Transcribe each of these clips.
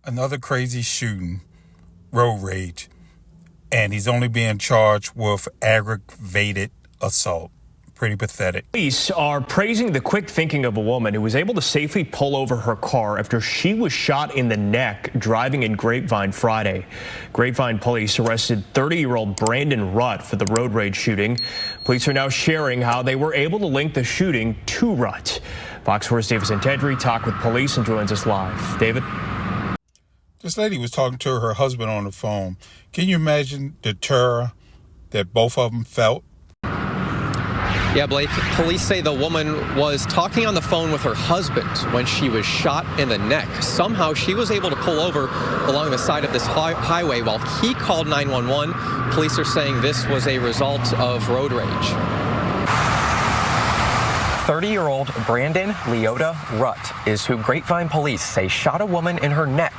Another crazy shooting, road rage, and he's only being charged with aggravated assault. Pretty pathetic. Police are praising the quick thinking of a woman who was able to safely pull over her car after she was shot in the neck driving in Grapevine Friday. Grapevine police arrested 30-year-old Brandon Rutt for the road rage shooting. Police are now sharing how they were able to link the shooting to Rutt. Fox 4's David Santandri talked with police and joins us live. David? This lady was talking to her husband on the phone. Can you imagine the terror that both of them felt? Yeah, Blake, police say the woman was talking on the phone with her husband when she was shot in the neck. Somehow she was able to pull over along the side of this highway while he called 911. Police are saying this was a result of road rage. 30-year-old Brandon Leota Rutt is who Grapevine police say shot a woman in her neck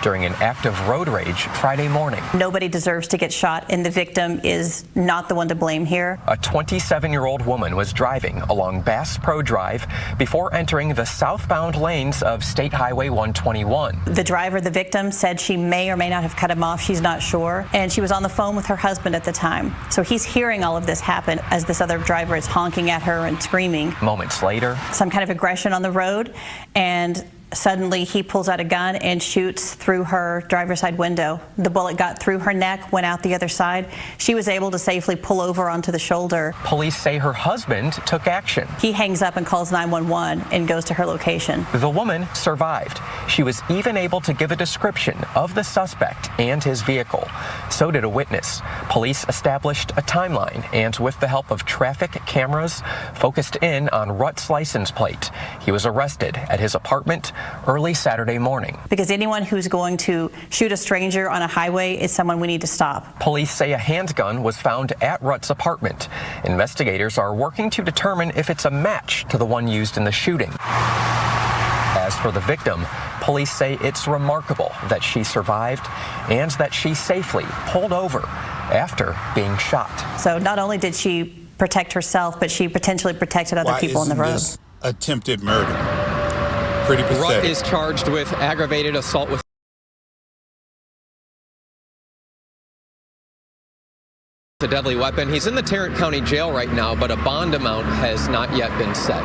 during an act of road rage Friday morning. Nobody deserves to get shot, and the victim is not the one to blame here. A 27-year-old woman was driving along Bass Pro Drive before entering the southbound lanes of State Highway 121. The driver, the victim, said she may or may not have cut him off. She's not sure. And she was on the phone with her husband at the time. So he's hearing all of this happen as this other driver is honking at her and screaming. Moments later, some kind of aggression on the road, and suddenly he pulls out a gun and shoots through her driver's side window. The bullet got through her neck, went out the other side. She was able to safely pull over onto the shoulder. Police say her husband took action. He hangs up and calls 911 and goes to her location. The woman survived. She was even able to give a description of the suspect and his vehicle. So did a witness. Police established a timeline and, with the help of traffic cameras, focused in on Rutt's license plate. He was arrested at his apartment early Saturday morning. Because anyone who's going to shoot a stranger on a highway is someone we need to stop. Police say a handgun was found at Rutt's apartment. Investigators are working to determine if it's a match to the one used in the shooting. As for the victim, police say it's remarkable that she survived and that she safely pulled over after being shot. So not only did she protect herself, but she potentially protected other people on the road. This attempted murder? Pretty pathetic. Rutt is charged with aggravated assault with a deadly weapon. He's in the Tarrant County Jail right now, but a bond amount has not yet been set.